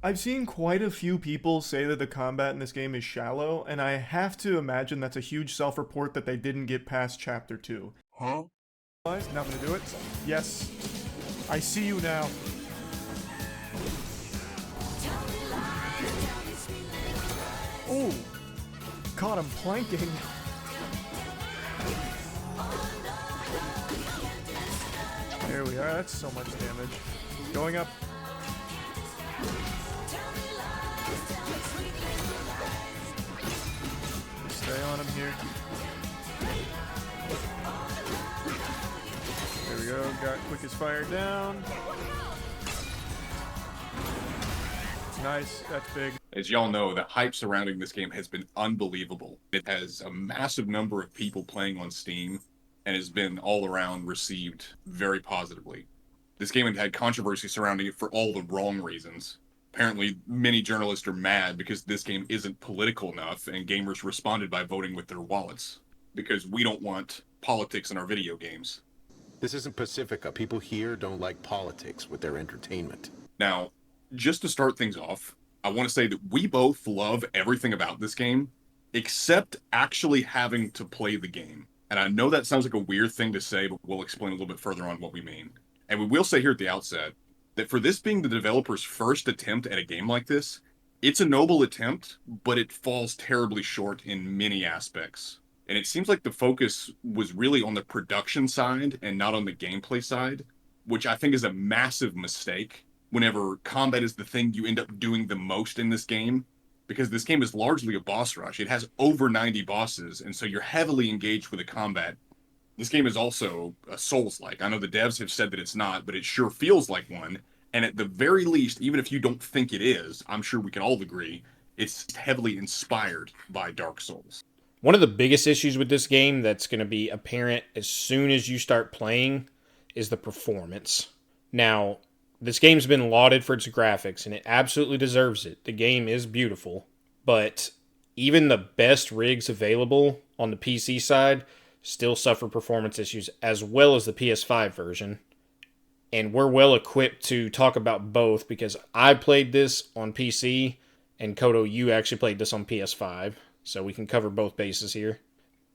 I've seen quite a few people say that the combat in this game is shallow, and I have to imagine that's a huge self-report that they didn't get past chapter 2. Huh? Not gonna do it. Yes. I see you now. Oh! Caught him planking. There we are, that's so much damage. Going up. Stay on him here. There we go, got quickest fire down. Nice, that's big. As y'all know, the hype surrounding this game has been unbelievable. It has a massive number of people playing on Steam and has been all around received very positively. This game had controversy surrounding it for all the wrong reasons. Apparently, many journalists are mad because this game isn't political enough, and gamers responded by voting with their wallets. Because we don't want politics in our video games. This isn't Pacifica. People here don't like politics with their entertainment. Now, just to start things off, I want to say that we both love everything about this game, except actually having to play the game. And I know that sounds like a weird thing to say, but we'll explain a little bit further on what we mean. And we will say here at the outset that for this being the developer's first attempt at a game like this, it's a noble attempt, but it falls terribly short in many aspects. And it seems like the focus was really on the production side and not on the gameplay side, which I think is a massive mistake whenever combat is the thing you end up doing the most in this game, because this game is largely a boss rush. It has over 90 bosses, and so you're heavily engaged with the combat. This game is also a Souls-like. I know the devs have said that it's not, but it sure feels like one. And at the very least, even if you don't think it is, I'm sure we can all agree, it's heavily inspired by Dark Souls. One of the biggest issues with this game that's going to be apparent as soon as you start playing is the performance. Now, this game's been lauded for its graphics, and it absolutely deserves it. The game is beautiful, but even the best rigs available on the PC side still suffer performance issues, as well as the PS5 version. And we're well equipped to talk about both because I played this on PC, and Kodo, you actually played this on PS5, so we can cover both bases here.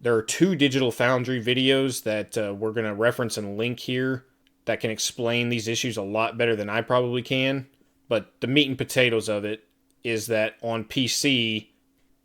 There are 2 Digital Foundry videos that we're going to reference and link here that can explain these issues a lot better than I probably can. But the meat and potatoes of it is that on PC,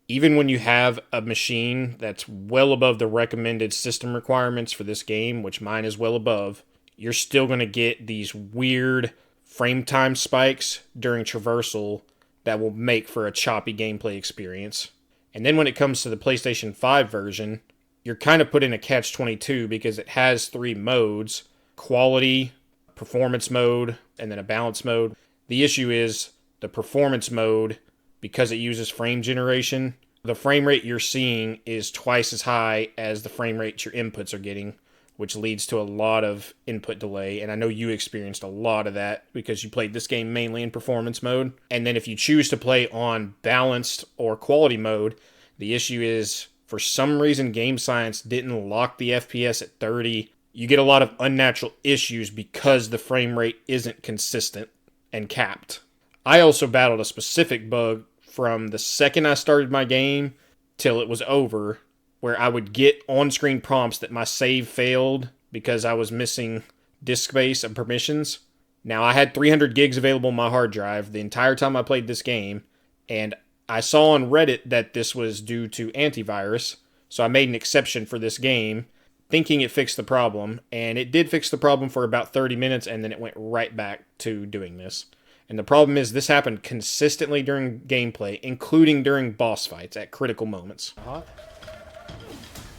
even when you have a machine that's well above the recommended system requirements for this game, which mine is well above, you're still going to get these weird frame time spikes during traversal that will make for a choppy gameplay experience. And then when it comes to the PlayStation 5 version, you're kind of put in a catch-22 because it has 3 modes: quality, performance mode, and then a balance mode. The issue is the performance mode, because it uses frame generation, the frame rate you're seeing is twice as high as the frame rate your inputs are getting, which leads to a lot of input delay. And I know you experienced a lot of that because you played this game mainly in performance mode. And then if you choose to play on balanced or quality mode, the issue is for some reason Game Science didn't lock the FPS at 30. You get a lot of unnatural issues because the frame rate isn't consistent and capped. I also battled a specific bug from the second I started my game till it was over, where I would get on-screen prompts that my save failed because I was missing disk space and permissions. Now, I had 300 gigs available on my hard drive the entire time I played this game, and I saw on Reddit that this was due to antivirus, so I made an exception for this game, thinking it fixed the problem, and it did fix the problem for about 30 minutes, and then it went right back to doing this. And the problem is this happened consistently during gameplay, including during boss fights at critical moments.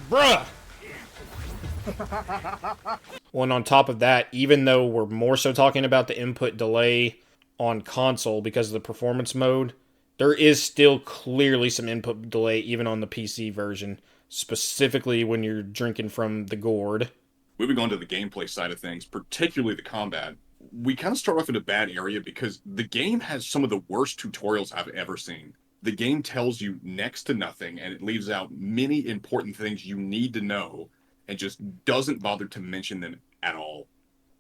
Bruh! Well, and on top of that, even though we're more so talking about the input delay on console because of the performance mode, there is still clearly some input delay even on the PC version, specifically when you're drinking from the gourd. Moving on to the gameplay side of things, particularly the combat, we kind of start off in a bad area because the game has some of the worst tutorials I've ever seen. The game tells you next to nothing, and it leaves out many important things you need to know, and just doesn't bother to mention them at all.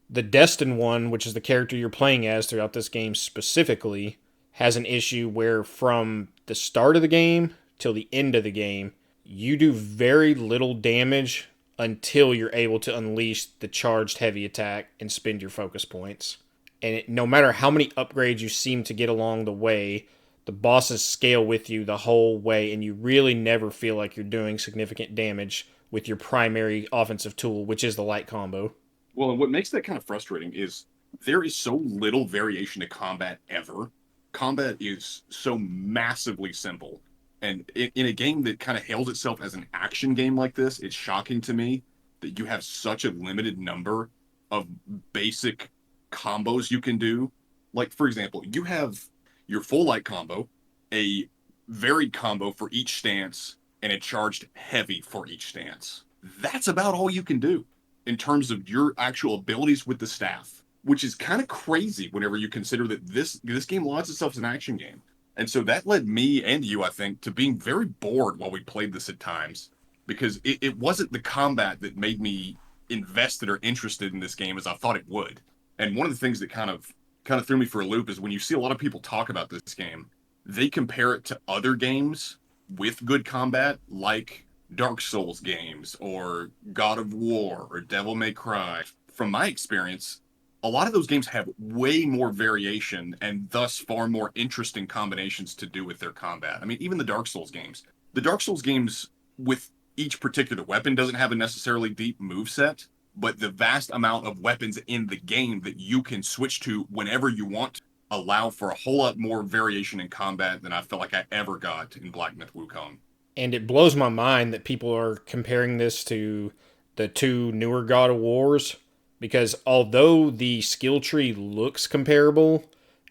The Destined one, which is the character you're playing as throughout this game specifically, has an issue where from the start of the game till the end of the game, you do very little damage until you're able to unleash the charged heavy attack and spend your focus points. And no matter how many upgrades you seem to get along the way, the bosses scale with you the whole way, and you really never feel like you're doing significant damage with your primary offensive tool, which is the light combo. Well, and what makes that kind of frustrating is there is so little variation to combat ever. Combat is so massively simple. And in a game that kind of hails itself as an action game like this, it's shocking to me that you have such a limited number of basic combos you can do. Like, for example, you have your full light combo, a varied combo for each stance, and a charged heavy for each stance. That's about all you can do in terms of your actual abilities with the staff, which is kind of crazy whenever you consider that this game launches itself as an action game. And so that led me and you, I think, to being very bored while we played this at times, because it wasn't the combat that made me invested or interested in this game as I thought it would. And one of the things that kind of threw me for a loop is when you see a lot of people talk about this game, they compare it to other games with good combat, like Dark Souls games or God of War or Devil May Cry. From my experience, a lot of those games have way more variation and thus far more interesting combinations to do with their combat. I mean, even the Dark Souls games. The Dark Souls games with each particular weapon doesn't have a necessarily deep moveset, but the vast amount of weapons in the game that you can switch to whenever you want allow for a whole lot more variation in combat than I felt like I ever got in Black Myth Wukong. And it blows my mind that people are comparing this to the two newer God of Wars, because although the skill tree looks comparable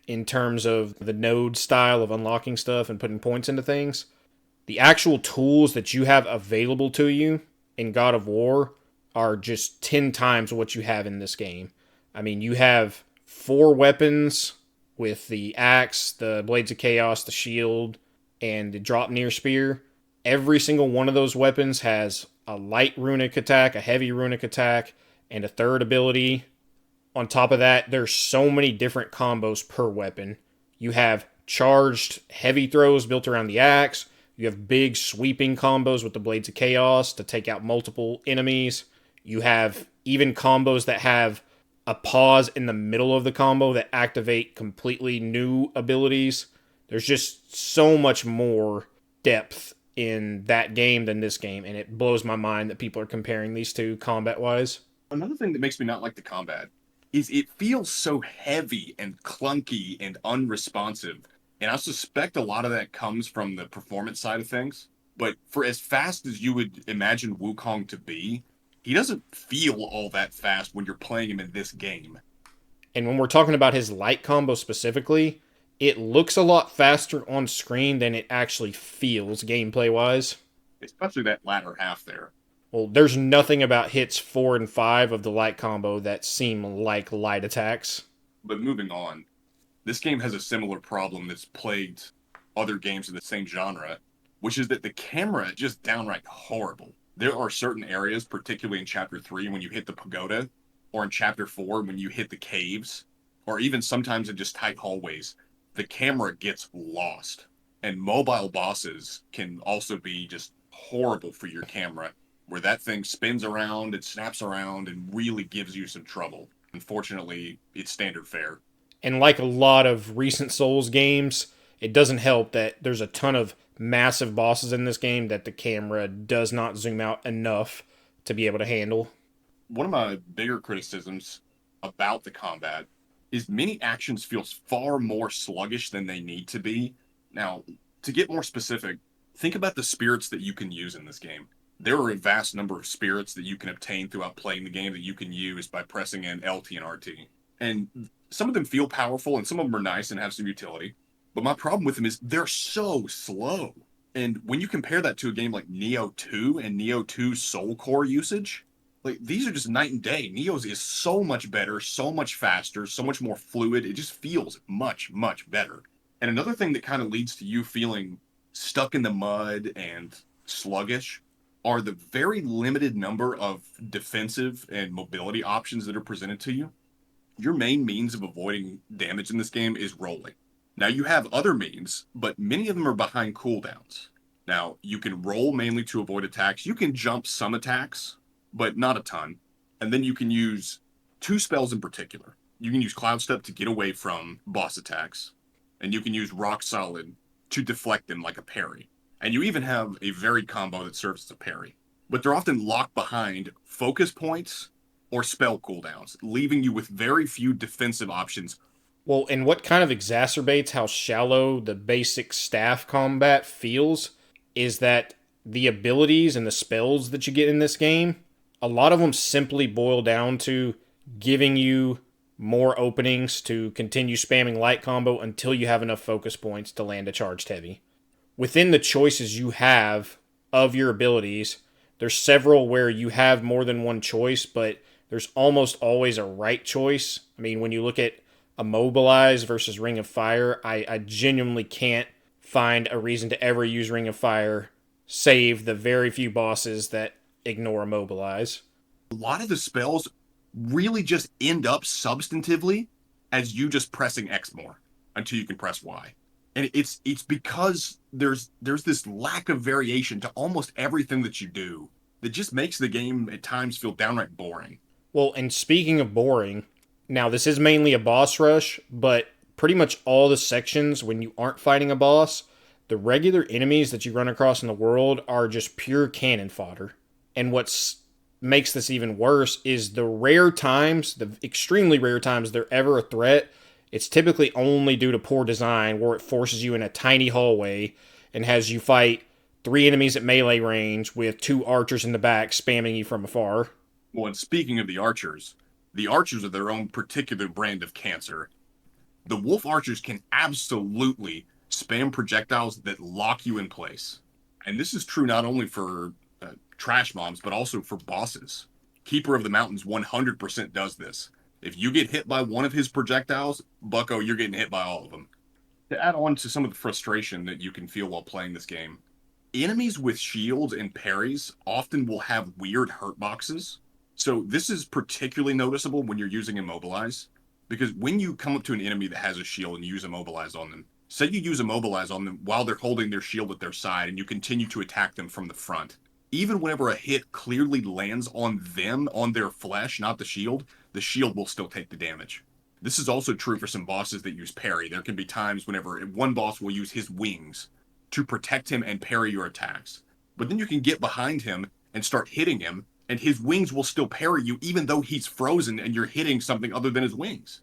in terms of the node style of unlocking stuff and putting points into things, the actual tools that you have available to you in God of War are just 10 times what you have in this game. I mean, you have 4 weapons with the axe, the Blades of Chaos, the shield, and the drop near spear. Every single one of those weapons has a light runic attack, a heavy runic attack, and a third ability. On top of that, there's so many different combos per weapon. You have charged heavy throws built around the axe. You have big sweeping combos with the Blades of Chaos to take out multiple enemies. You have even combos that have a pause in the middle of the combo that activate completely new abilities. There's just so much more depth in that game than this game, and it blows my mind that people are comparing these two combat-wise. Another thing that makes me not like the combat is it feels so heavy and clunky and unresponsive. And I suspect a lot of that comes from the performance side of things. But for as fast as you would imagine Wukong to be, he doesn't feel all that fast when you're playing him in this game. And when we're talking about his light combo specifically, it looks a lot faster on screen than it actually feels gameplay-wise. Especially that latter half there. Well, there's nothing about hits 4 and 5 of the light combo that seem like light attacks. But moving on, this game has a similar problem that's plagued other games in the same genre, which is that the camera is just downright horrible. There are certain areas, particularly in Chapter 3 when you hit the pagoda, or in Chapter 4 when you hit the caves, or even sometimes in just tight hallways, the camera gets lost. And mobile bosses can also be just horrible for your camera, where that thing spins around and snaps around and really gives you some trouble. Unfortunately, it's standard fare. And like a lot of recent Souls games, it doesn't help that there's a ton of massive bosses in this game that the camera does not zoom out enough to be able to handle. One of my bigger criticisms about the combat is many actions feel far more sluggish than they need to be. Now, to get more specific, think about the spirits that you can use in this game. There are a vast number of spirits that you can obtain throughout playing the game that you can use by pressing in LT and RT. And some of them feel powerful and some of them are nice and have some utility. But my problem with them is they're so slow. And when you compare that to a game like Neo 2 and Neo 2's Soul Core usage, like these are just night and day. Neo's is so much better, so much faster, so much more fluid. It just feels much, much better. And another thing that kind of leads to you feeling stuck in the mud and sluggish are the very limited number of defensive and mobility options that are presented to you. Your main means of avoiding damage in this game is rolling. Now you have other means, but many of them are behind cooldowns. Now you can roll mainly to avoid attacks. You can jump some attacks, but not a ton. And then you can use two spells in particular. You can use Cloud Step to get away from boss attacks, and you can use Rock Solid to deflect them like a parry. And you even have a very combo that serves as a parry. But they're often locked behind focus points or spell cooldowns, leaving you with very few defensive options. Well, and what kind of exacerbates how shallow the basic staff combat feels is that the abilities and the spells that you get in this game, a lot of them simply boil down to giving you more openings to continue spamming light combo until you have enough focus points to land a charged heavy. Within the choices you have of your abilities, there's several where you have more than one choice, but there's almost always a right choice. I mean, when you look at Immobilize versus Ring of Fire, I genuinely can't find a reason to ever use Ring of Fire, save the very few bosses that ignore Immobilize. A lot of the spells really just end up substantively as you just pressing X more until you can press Y. And it's because there's this lack of variation to almost everything that you do that just makes the game at times feel downright boring. Well, and speaking of boring, now this is mainly a boss rush, but pretty much all the sections when you aren't fighting a boss, the regular enemies that you run across in the world are just pure cannon fodder. And what's makes this even worse is the rare times, the extremely rare times they're ever a threat, it's typically only due to poor design where it forces you in a tiny hallway and has you fight 3 enemies at melee range with 2 archers in the back spamming you from afar. Well, and speaking of the archers are their own particular brand of cancer. The wolf archers can absolutely spam projectiles that lock you in place. And this is true not only for trash mobs, but also for bosses. Keeper of the Mountains 100% does this. If you get hit by one of his projectiles, bucko, you're getting hit by all of them. To add on to some of the frustration that you can feel while playing this game, enemies with shields and parries often will have weird hurt boxes. So this is particularly noticeable when you're using Immobilize, because when you come up to an enemy that has a shield and you use Immobilize on them, say you use Immobilize on them while they're holding their shield at their side and you continue to attack them from the front. Even whenever a hit clearly lands on them, on their flesh, not the shield will still take the damage. This is also true for some bosses that use parry. There can be times whenever one boss will use his wings to protect him and parry your attacks. But then you can get behind him and start hitting him, and his wings will still parry you even though he's frozen and you're hitting something other than his wings.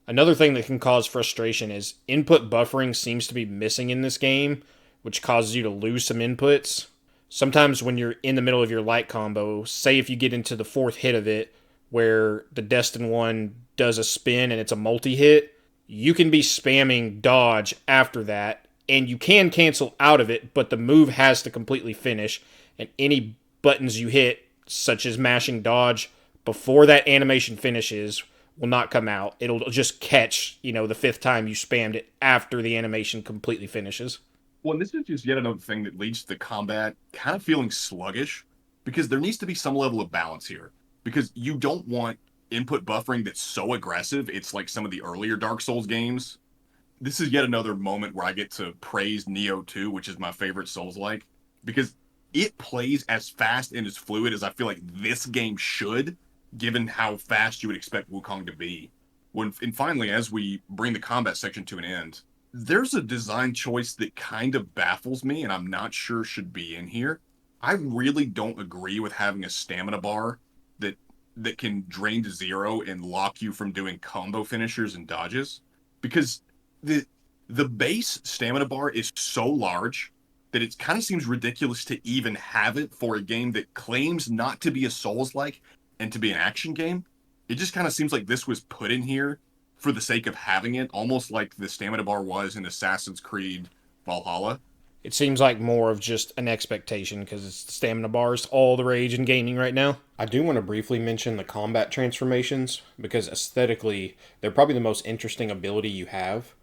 Another thing that can cause frustration is input buffering seems to be missing in this game, which causes you to lose some inputs. Sometimes when you're in the middle of your light combo, say if you get into the 4th hit of it, where the Destined one does a spin and it's a multi-hit, you can be spamming dodge after that, and you can cancel out of it, but the move has to completely finish, and any buttons you hit, such as mashing dodge, before that animation finishes, will not come out. It'll just catch, the 5th time you spammed it after the animation completely finishes. Well, and this is just yet another thing that leads to the combat kind of feeling sluggish, because there needs to be some level of balance here. Because you don't want input buffering that's so aggressive, it's like some of the earlier Dark Souls games. This is yet another moment where I get to praise Neo 2, which is my favorite Souls-like, because it plays as fast and as fluid as I feel like this game should, given how fast you would expect Wukong to be. And finally, as we bring the combat section to an end, there's a design choice that kind of baffles me and I'm not sure should be in here. I really don't agree with having a stamina bar that can drain to 0 and lock you from doing combo finishers and dodges, because the base stamina bar is so large that it kind of seems ridiculous to even have it for a game that claims not to be a Souls-like and to be an action game. It just kind of seems like this was put in here for the sake of having it, almost like the stamina bar was in Assassin's Creed Valhalla. It seems like more of just an expectation because it's stamina bars, all the rage in gaming right now. I do want to briefly mention the combat transformations because aesthetically, they're probably the most interesting ability you have.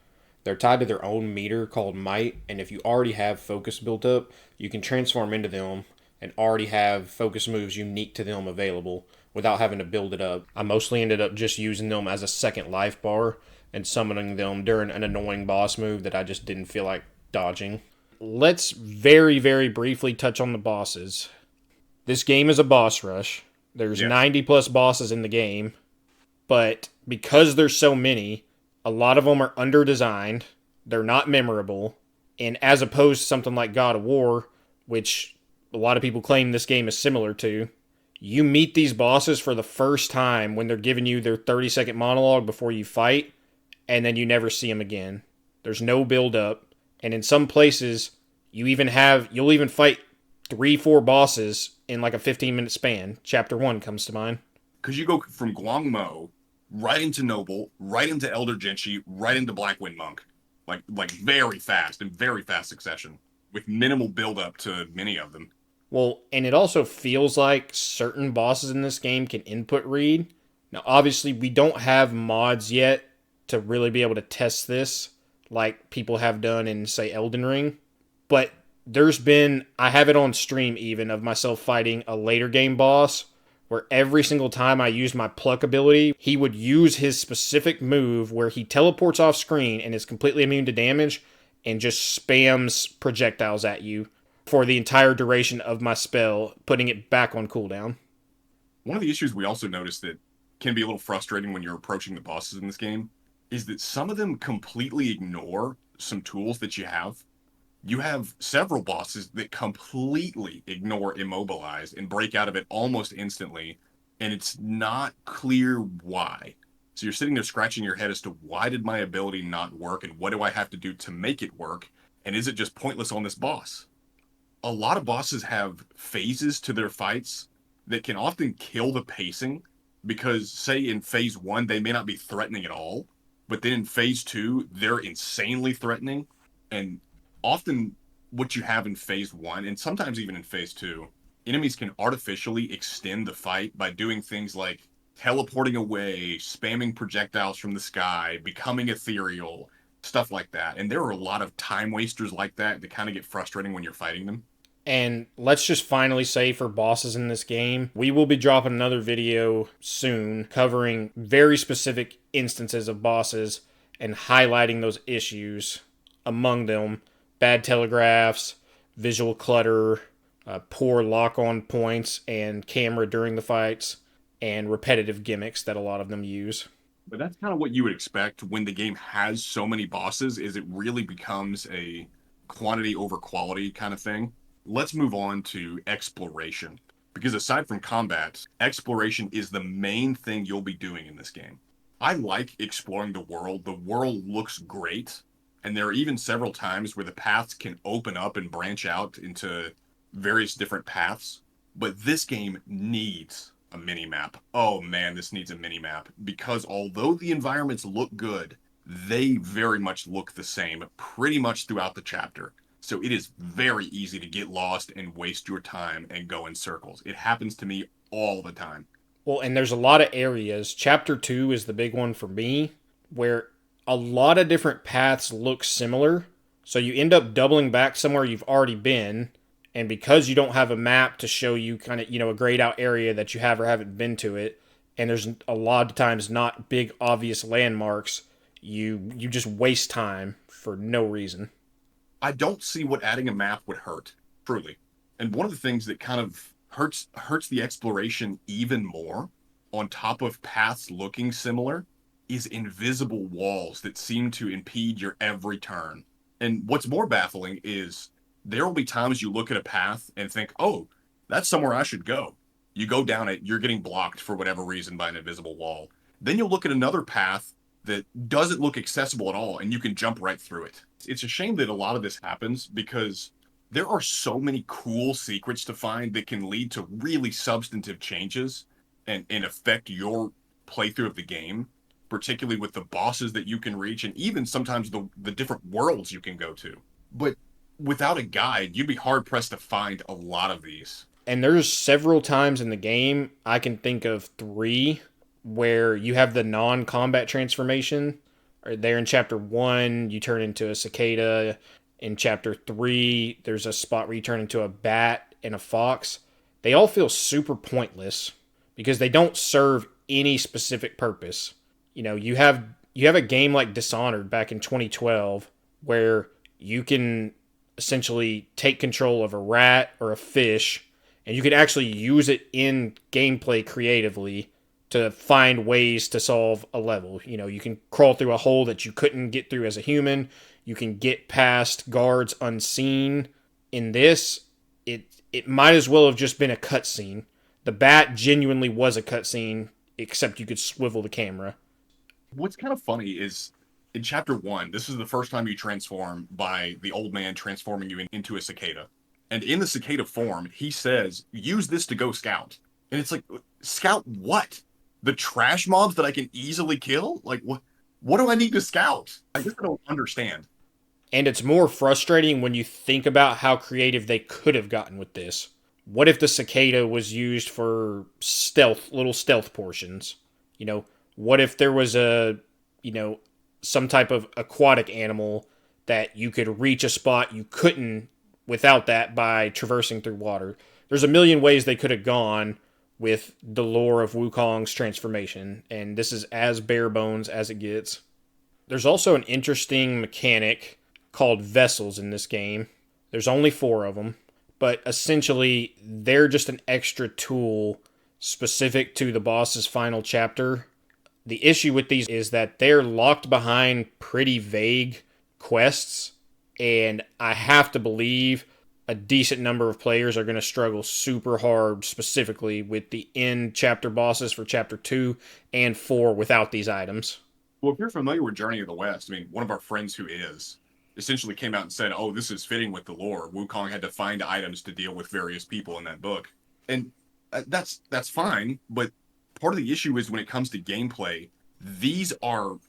They're tied to their own meter called might, and if you already have focus built up, you can transform into them and already have focus moves unique to them available without having to build it up. I mostly ended up just using them as a second life bar, and summoning them during an annoying boss move that I just didn't feel like dodging. Let's very, very briefly touch on the bosses. This game is a boss rush. There's 90 plus bosses in the game, but because there's so many, a lot of them are under-designed, they're not memorable, and as opposed to something like God of War, which a lot of people claim this game is similar to, you meet these bosses for the first time when they're giving you their 30-second monologue before you fight, and then you never see them again. There's no build-up, and in some places, you'll even fight 3-4 bosses in like a 15-minute span. Chapter 1 comes to mind. Because you go from Guangmo right into Noble, right into Elder Genshi, right into Blackwind Monk. Like very fast, in very fast succession, with minimal build-up to many of them. Well, and it also feels like certain bosses in this game can input read. Now, obviously, we don't have mods yet to really be able to test this, like people have done in, say, Elden Ring. But I have it on stream even, of myself fighting a later game boss, where every single time I used my pluck ability, he would use his specific move where he teleports off screen and is completely immune to damage and just spams projectiles at you for the entire duration of my spell, putting it back on cooldown. One of the issues we also noticed that can be a little frustrating when you're approaching the bosses in this game is that some of them completely ignore some tools that you have. You have several bosses that completely ignore Immobilize and break out of it almost instantly, and it's not clear why. So you're sitting there scratching your head as to why did my ability not work, and what do I have to do to make it work, and is it just pointless on this boss? A lot of bosses have phases to their fights that can often kill the pacing, because, say, in phase 1, they may not be threatening at all, but then in phase 2, they're insanely threatening, and often what you have in phase 1, and sometimes even in phase 2, enemies can artificially extend the fight by doing things like teleporting away, spamming projectiles from the sky, becoming ethereal, stuff like that. And there are a lot of time wasters like that kind of get frustrating when you're fighting them. And let's just finally say, for bosses in this game, we will be dropping another video soon covering very specific instances of bosses and highlighting those issues. Among them, bad telegraphs, visual clutter, poor lock-on points and camera during the fights, and repetitive gimmicks that a lot of them use. But that's kind of what you would expect when the game has so many bosses, is it really becomes a quantity over quality kind of thing. Let's move on to exploration, because aside from combat, exploration is the main thing you'll be doing in this game. I like exploring the world. The world looks great, and there are even several times where the paths can open up and branch out into various different paths. But this game needs a mini-map. Oh man, this needs a mini-map, because although the environments look good, they very much look the same pretty much throughout the chapter. So it is very easy to get lost and waste your time and go in circles. It happens to me all the time. Well, and there's a lot of areas. Chapter 2 is the big one for me, where a lot of different paths look similar. So you end up doubling back somewhere you've already been, and because you don't have a map to show you kind of, a grayed out area that you have or haven't been to it, and there's a lot of times not big obvious landmarks, you just waste time for no reason. I don't see what adding a map would hurt, truly. And one of the things that kind of hurts the exploration even more, on top of paths looking similar, is invisible walls that seem to impede your every turn. And what's more baffling is there will be times you look at a path and think, oh, that's somewhere I should go. You go down it, you're getting blocked for whatever reason by an invisible wall. Then you'll look at another path that doesn't look accessible at all, and you can jump right through it. It's a shame that a lot of this happens, because there are so many cool secrets to find that can lead to really substantive changes and affect your playthrough of the game, particularly with the bosses that you can reach, and even sometimes the different worlds you can go to. But without a guide, you'd be hard-pressed to find a lot of these. And there's several times in the game, I can think of 3, where you have the non-combat transformation. There in Chapter 1, you turn into a cicada. In Chapter 3, there's a spot where you turn into a bat and a fox. They all feel super pointless, because they don't serve any specific purpose. You have you have a game like Dishonored back in 2012 where you can essentially take control of a rat or a fish and you can actually use it in gameplay creatively to find ways to solve a level. You know, you can crawl through a hole that you couldn't get through as a human. You can get past guards unseen. In this, it might as well have just been a cutscene. The bat genuinely was a cutscene, except you could swivel the camera. What's kind of funny is in chapter 1, this is the first time you transform by the old man transforming you into a cicada. And in the cicada form, he says, use this to go scout. And it's like, scout what? The trash mobs that I can easily kill? Like, what do I need to scout? I just don't understand. And it's more frustrating when you think about how creative they could have gotten with this. What if the cicada was used for stealth, little stealth portions? You know, what if there was some type of aquatic animal that you could reach a spot you couldn't without that by traversing through water? There's a million ways they could have gone with the lore of Wukong's transformation, and this is as bare bones as it gets. There's also an interesting mechanic called vessels in this game. There's only 4 of them, but essentially they're just an extra tool specific to the boss's final chapter. The issue with these is that they're locked behind pretty vague quests, and I have to believe a decent number of players are going to struggle super hard, specifically with the end chapter bosses for chapter 2 and 4 without these items. Well, if you're familiar with Journey of the West, I mean, one of our friends who is essentially came out and said, oh, this is fitting with the lore. Wukong had to find items to deal with various people in that book. And that's fine, but part of the issue is when it comes to gameplay, these are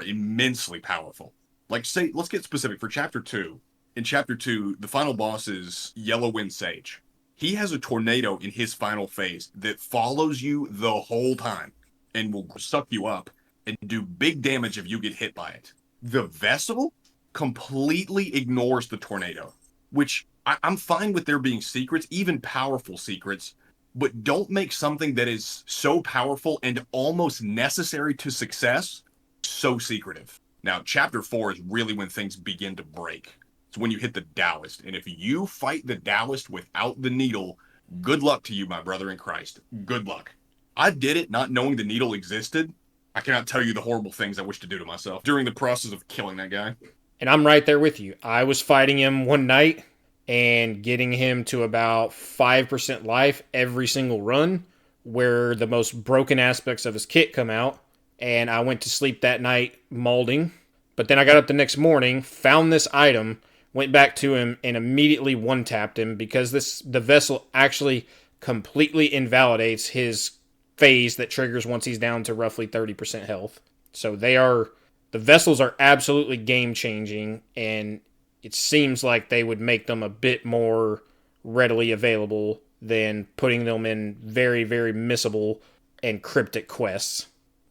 immensely powerful. Like, say, let's get specific for chapter 2. In chapter 2, the final boss is Yellow Wind Sage. He has a tornado in his final phase that follows you the whole time and will suck you up and do big damage if you get hit by it. The vessel completely ignores the tornado, which I'm fine with there being secrets, even powerful secrets, but don't make something that is so powerful and almost necessary to success so secretive. Now, chapter 4 is really when things begin to break. It's when you hit the Taoist, and if you fight the Taoist without the needle, good luck to you, my brother in Christ. Good luck. I did it not knowing the needle existed. I cannot tell you the horrible things I wish to do to myself during the process of killing that guy. And I'm right there with you. I was fighting him one night and getting him to about 5% life every single run, where the most broken aspects of his kit come out. And I went to sleep that night molding. But then I got up the next morning, found this item, went back to him, and immediately one-tapped him because the vessel actually completely invalidates his phase that triggers once he's down to roughly 30% health. So the vessels are absolutely game-changing, and it seems like they would make them a bit more readily available than putting them in very, very missable and cryptic quests.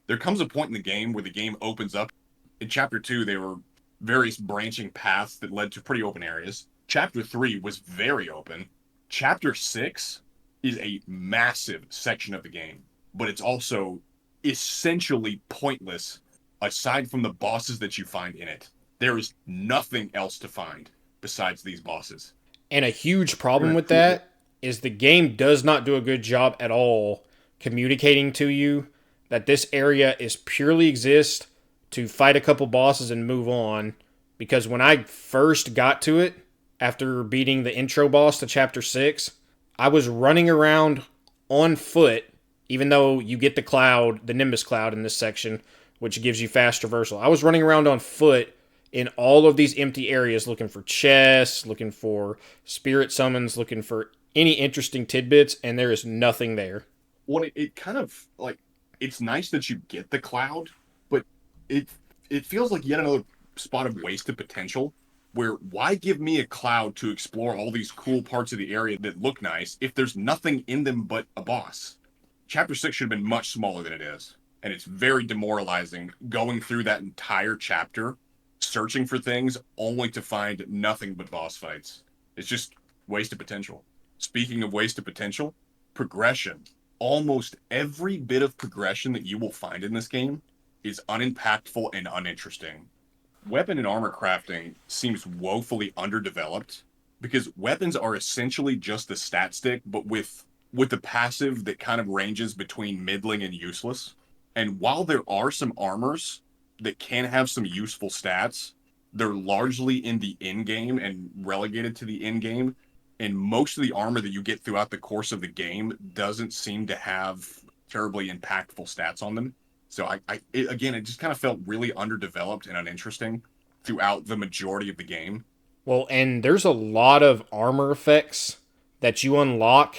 There comes a point in the game where the game opens up. In chapter 2, there were various branching paths that led to pretty open areas. Chapter 3 was very open. Chapter 6 is a massive section of the game, but it's also essentially pointless aside from the bosses that you find in it. There is nothing else to find besides these bosses. And a huge problem with that is the game does not do a good job at all communicating to you that this area is purely exist to fight a couple bosses and move on. Because when I first got to it, after beating the intro boss to chapter 6, I was running around on foot, even though you get the Nimbus Cloud in this section, which gives you fast traversal. I was running around on foot in all of these empty areas looking for chests, looking for spirit summons, looking for any interesting tidbits, and there is nothing there. Well, it kind of, like, it's nice that you get the cloud, but it feels like yet another spot of wasted potential, where why give me a cloud to explore all these cool parts of the area that look nice if there's nothing in them but a boss? Chapter 6 should have been much smaller than it is, and it's very demoralizing going through that entire chapter, searching for things only to find nothing but boss fights. It's just wasted potential. Speaking of wasted potential, progression. Almost every bit of progression that you will find in this game is unimpactful and uninteresting. Weapon and armor crafting seems woefully underdeveloped because weapons are essentially just a stat stick, but with a passive that kind of ranges between middling and useless. And while there are some armors that can have some useful stats, they're largely in the in game and relegated to the in game. And most of the armor that you get throughout the course of the game doesn't seem to have terribly impactful stats on them. So again, it just kind of felt really underdeveloped and uninteresting throughout the majority of the game. Well, and there's a lot of armor effects that you unlock,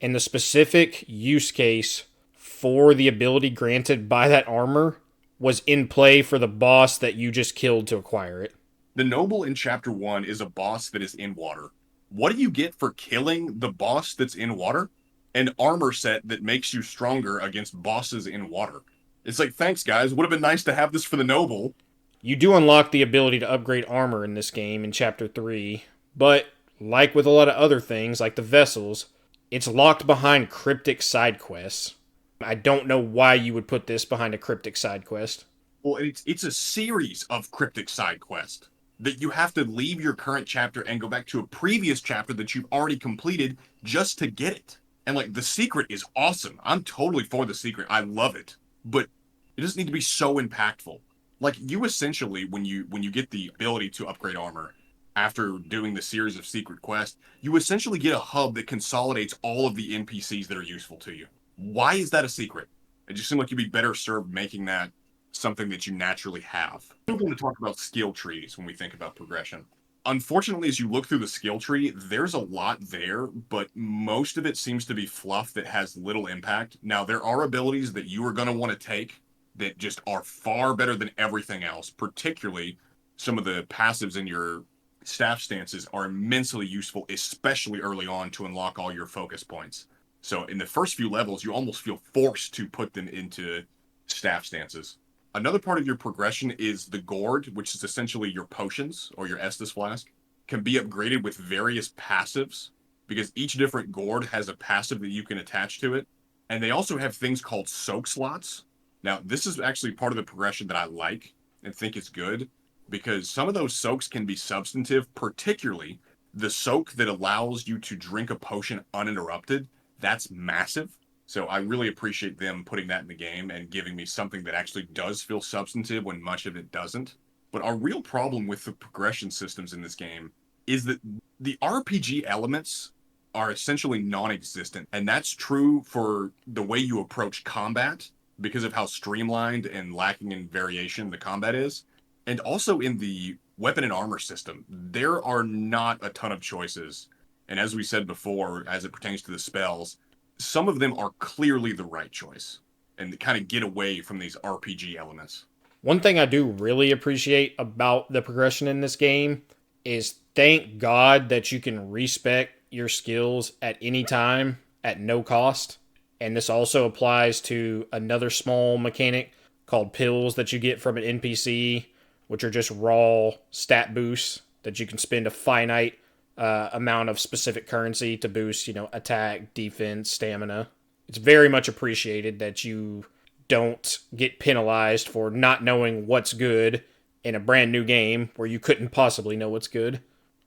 and the specific use case for the ability granted by that armor was in play for the boss that you just killed to acquire it. The Noble in Chapter 1 is a boss that is in water. What do you get for killing the boss that's in water? An armor set that makes you stronger against bosses in water. It's like, thanks guys, would have been nice to have this for the Noble. You do unlock the ability to upgrade armor in this game in Chapter 3, but like with a lot of other things, like the vessels, it's locked behind cryptic side quests. I don't know why you would put this behind a cryptic side quest. Well, it's a series of cryptic side quests that you have to leave your current chapter and go back to a previous chapter that you've already completed just to get it. And like the secret is awesome. I'm totally for the secret. I love it. But it doesn't need to be so impactful. Like you essentially, when you get the ability to upgrade armor after doing the series of secret quests, you essentially get a hub that consolidates all of the NPCs that are useful to you. Why is that a secret? It just seemed like you'd be better served making that something that you naturally have. We're going to talk about skill trees when we think about progression. Unfortunately, as you look through the skill tree, there's a lot there, but most of it seems to be fluff that has little impact. Now, there are abilities that you are going to want to take that just are far better than everything else, particularly some of the passives in your staff stances are immensely useful, especially early on to unlock all your focus points. So in the first few levels, you almost feel forced to put them into staff stances. Another part of your progression is the gourd, which is essentially your potions or your Estus flask, can be upgraded with various passives because each different gourd has a passive that you can attach to it. And they also have things called soak slots. Now, this is actually part of the progression that I like and think is good because some of those soaks can be substantive, particularly the soak that allows you to drink a potion uninterrupted. That's massive. So I really appreciate them putting that in the game and giving me something that actually does feel substantive when much of it doesn't. But our real problem with the progression systems in this game is that the RPG elements are essentially non-existent. And that's true for the way you approach combat because of how streamlined and lacking in variation the combat is. And also in the weapon and armor system, there are not a ton of choices. And as we said before, as it pertains to the spells, some of them are clearly the right choice and kind of get away from these RPG elements. One thing I do really appreciate about the progression in this game is thank God that you can respec your skills at any time at no cost. And this also applies to another small mechanic called pills that you get from an NPC, which are just raw stat boosts that you can spend a finite amount of specific currency to boost, attack, defense, stamina. It's very much appreciated that you don't get penalized for not knowing what's good in a brand new game where you couldn't possibly know what's good.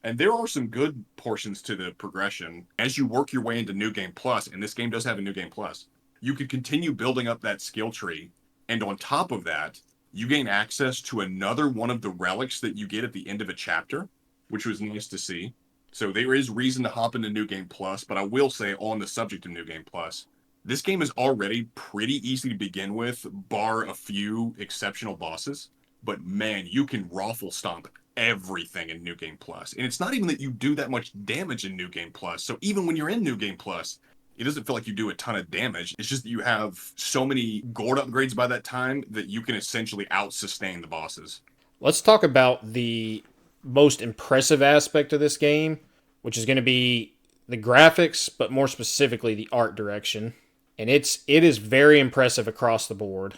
And there are some good portions to the progression. As you work your way into New Game Plus, and this game does have a New Game Plus, you can continue building up that skill tree. And on top of that, you gain access to another one of the relics that you get at the end of a chapter, which was nice to see. So there is reason to hop into New Game Plus, but I will say on the subject of New Game Plus, this game is already pretty easy to begin with, bar a few exceptional bosses. But man, you can raffle stomp everything in New Game Plus. And it's not even that you do that much damage in New Game Plus. So even when you're in New Game Plus, it doesn't feel like you do a ton of damage. It's just that you have so many gourd upgrades by that time that you can essentially out-sustain the bosses. Let's talk about the most impressive aspect of this game, which is going to be the graphics, but more specifically the art direction. And it is very impressive across the board.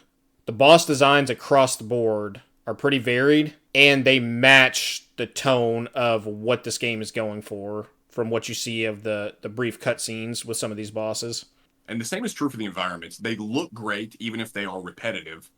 The boss designs across the board are pretty varied, and they match the tone of what this game is going for from what you see of the brief cutscenes with some of these bosses. And the same is true for the environments. They look great, even if they are repetitive.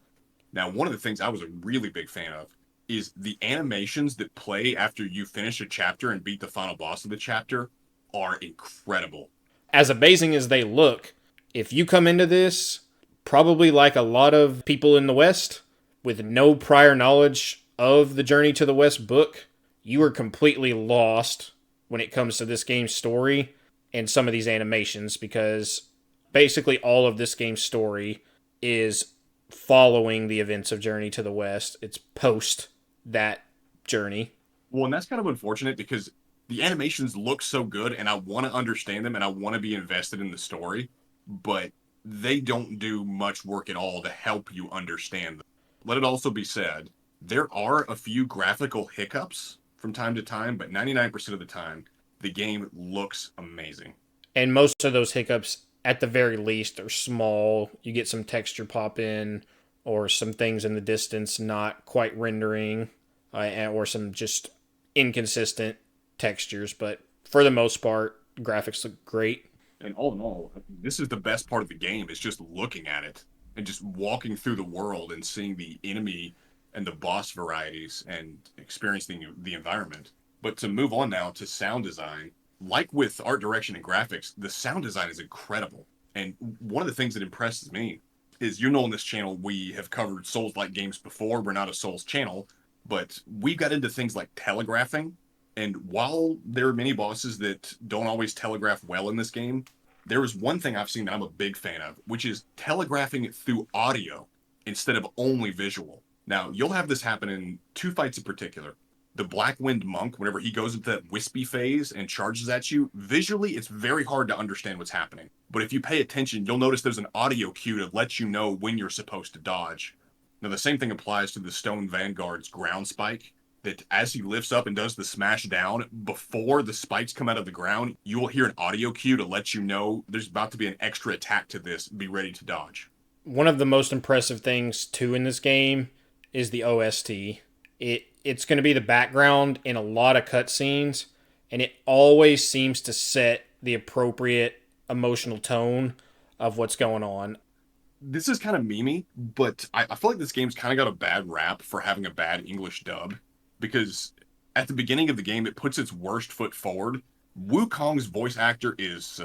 Now, one of the things I was a really big fan of is the animations that play after you finish a chapter and beat the final boss of the chapter are incredible. As amazing as they look, if you come into this, probably like a lot of people in the West, with no prior knowledge of the Journey to the West book, you are completely lost when it comes to this game's story and some of these animations, because basically all of this game's story is following the events of Journey to the West. It's post that journey. Well, and that's kind of unfortunate because the animations look so good and I want to understand them and I want to be invested in the story, but they don't do much work at all to help you understand them. Let it also be said, there are a few graphical hiccups from time to time, but 99% of the time, the game looks amazing. And most of those hiccups, at the very least, are small. You get some texture pop in, or some things in the distance not quite rendering, or some just inconsistent textures. But for the most part, graphics look great. And all in all, this is the best part of the game, is just looking at it and just walking through the world and seeing the enemy and the boss varieties and experiencing the environment. But to move on now to sound design, like with art direction and graphics, the sound design is incredible. And one of the things that impresses me is, on this channel, we have covered Souls-like games before. We're not a Souls channel, but we got into things like telegraphing. And while there are many bosses that don't always telegraph well in this game, there is one thing I've seen that I'm a big fan of, which is telegraphing through audio instead of only visual. Now, you'll have this happen in two fights in particular. The Black Wind Monk, whenever he goes into that wispy phase and charges at you, visually, it's very hard to understand what's happening. But if you pay attention, you'll notice there's an audio cue to let you know when you're supposed to dodge. Now, the same thing applies to the Stone Vanguard's ground spike, that as he lifts up and does the smash down, before the spikes come out of the ground, you will hear an audio cue to let you know there's about to be an extra attack to this. Be ready to dodge. One of the most impressive things, too, in this game is the OST. It's going to be the background in a lot of cutscenes, and it always seems to set the appropriate emotional tone of what's going on. This is kind of memey, but I feel like this game's kind of got a bad rap for having a bad English dub, because at the beginning of the game, it puts its worst foot forward. Wukong's voice actor is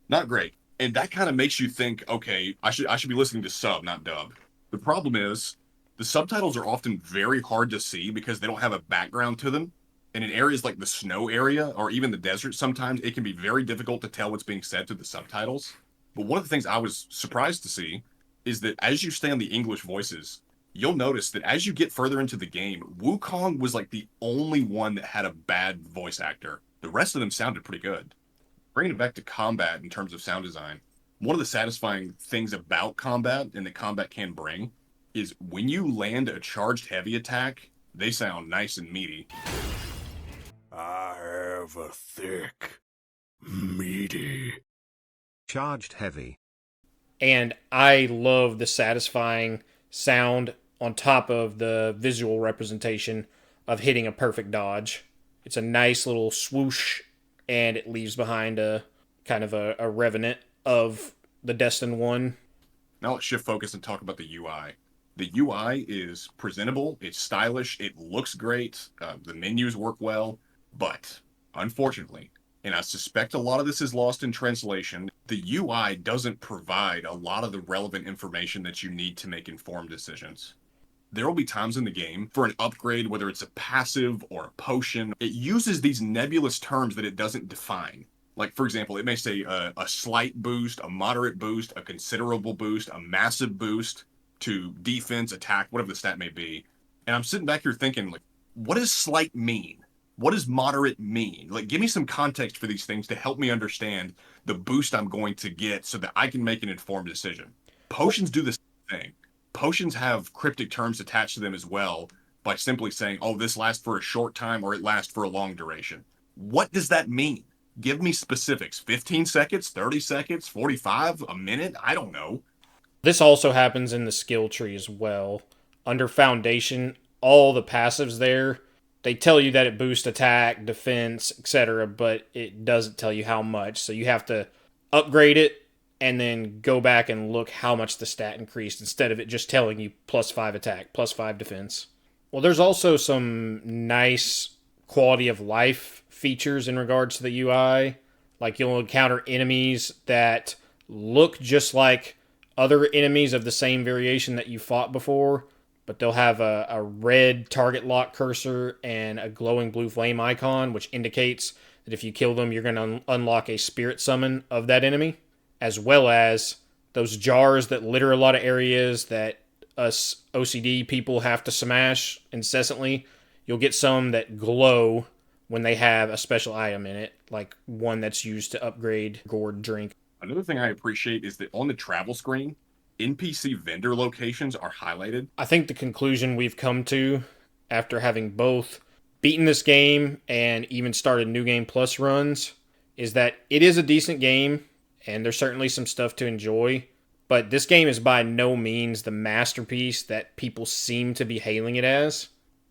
not great, and that kind of makes you think, okay, I should be listening to sub, not dub. The problem is, the subtitles are often very hard to see because they don't have a background to them. And in areas like the snow area or even the desert, sometimes it can be very difficult to tell what's being said through the subtitles. But one of the things I was surprised to see is that as you stay on the English voices, you'll notice that as you get further into the game, Wukong was like the only one that had a bad voice actor. The rest of them sounded pretty good. Bringing it back to combat in terms of sound design, one of the satisfying things about combat and that combat can bring is when you land a charged heavy attack, they sound nice and meaty. I have a thick, meaty. Charged heavy. And I love the satisfying sound on top of the visual representation of hitting a perfect dodge. It's a nice little swoosh, and it leaves behind a kind of a revenant of the Destined One. Now let's shift focus and talk about the UI. The UI is presentable, it's stylish, it looks great, the menus work well, but unfortunately, and I suspect a lot of this is lost in translation, the UI doesn't provide a lot of the relevant information that you need to make informed decisions. There will be times in the game for an upgrade, whether it's a passive or a potion, it uses these nebulous terms that it doesn't define. Like, for example, it may say a slight boost, a moderate boost, a considerable boost, a massive boost to defense, attack, whatever the stat may be. And I'm sitting back here thinking, like, what does slight mean? What does moderate mean? Like, give me some context for these things to help me understand the boost I'm going to get so that I can make an informed decision. Potions do the same thing. Potions have cryptic terms attached to them as well by simply saying, oh, this lasts for a short time or it lasts for a long duration. What does that mean? Give me specifics. 15 seconds, 30 seconds, 45, a minute? I don't know. This also happens in the skill tree as well. Under Foundation, all the passives there, they tell you that it boosts attack, defense, etc., but it doesn't tell you how much. So you have to upgrade it and then go back and look how much the stat increased instead of it just telling you +5 attack, +5 defense. Well, there's also some nice quality of life features in regards to the UI. Like you'll encounter enemies that look just like other enemies of the same variation that you fought before, but they'll have a red target lock cursor and a glowing blue flame icon, which indicates that if you kill them, you're going to unlock a spirit summon of that enemy, as well as those jars that litter a lot of areas that us OCD people have to smash incessantly. You'll get some that glow when they have a special item in it, like one that's used to upgrade gourd drink. Another thing I appreciate is that on the travel screen, NPC vendor locations are highlighted. I think the conclusion we've come to after having both beaten this game and even started New Game Plus runs is that it is a decent game and there's certainly some stuff to enjoy, but this game is by no means the masterpiece that people seem to be hailing it as.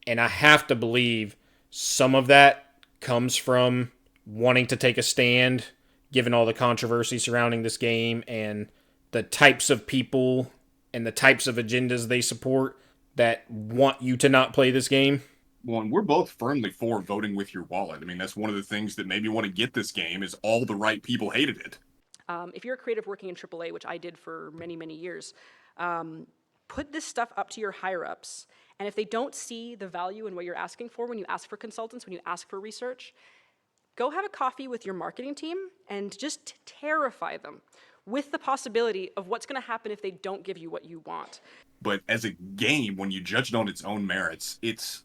And I have to believe some of that comes from wanting to take a stand, given all the controversy surrounding this game and the types of people and the types of agendas they support that want you to not play this game. Well, and we're both firmly for voting with your wallet. I mean, that's one of the things that made me want to get this game is all the right people hated it. If you're a creative working in AAA, which I did for many, many years, put this stuff up to your higher-ups. And if they don't see the value in what you're asking for when you ask for consultants, when you ask for research, go have a coffee with your marketing team and just terrify them with the possibility of what's going to happen if they don't give you what you want. But as a game, when you judge it on its own merits, it's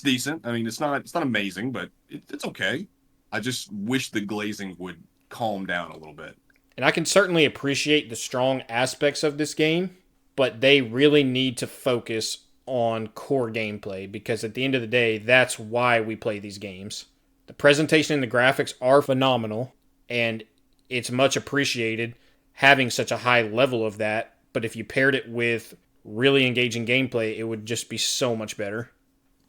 decent. I mean, it's not amazing, but it's okay. I just wish the glazing would calm down a little bit. And I can certainly appreciate the strong aspects of this game, but they really need to focus on core gameplay because at the end of the day, that's why we play these games. The presentation and the graphics are phenomenal, and it's much appreciated having such a high level of that, but if you paired it with really engaging gameplay, it would just be so much better.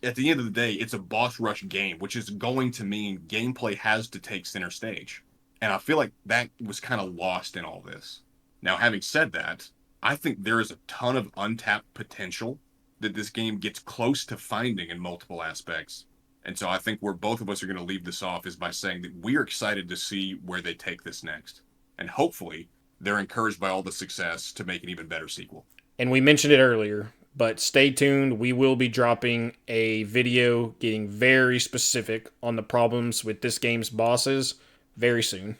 At the end of the day, it's a boss rush game, which is going to mean gameplay has to take center stage. And I feel like that was kind of lost in all this. Now, having said that, I think there is a ton of untapped potential that this game gets close to finding in multiple aspects. And so I think where both of us are going to leave this off is by saying that we're excited to see where they take this next. And hopefully, they're encouraged by all the success to make an even better sequel. And we mentioned it earlier, but stay tuned. We will be dropping a video getting very specific on the problems with this game's bosses very soon.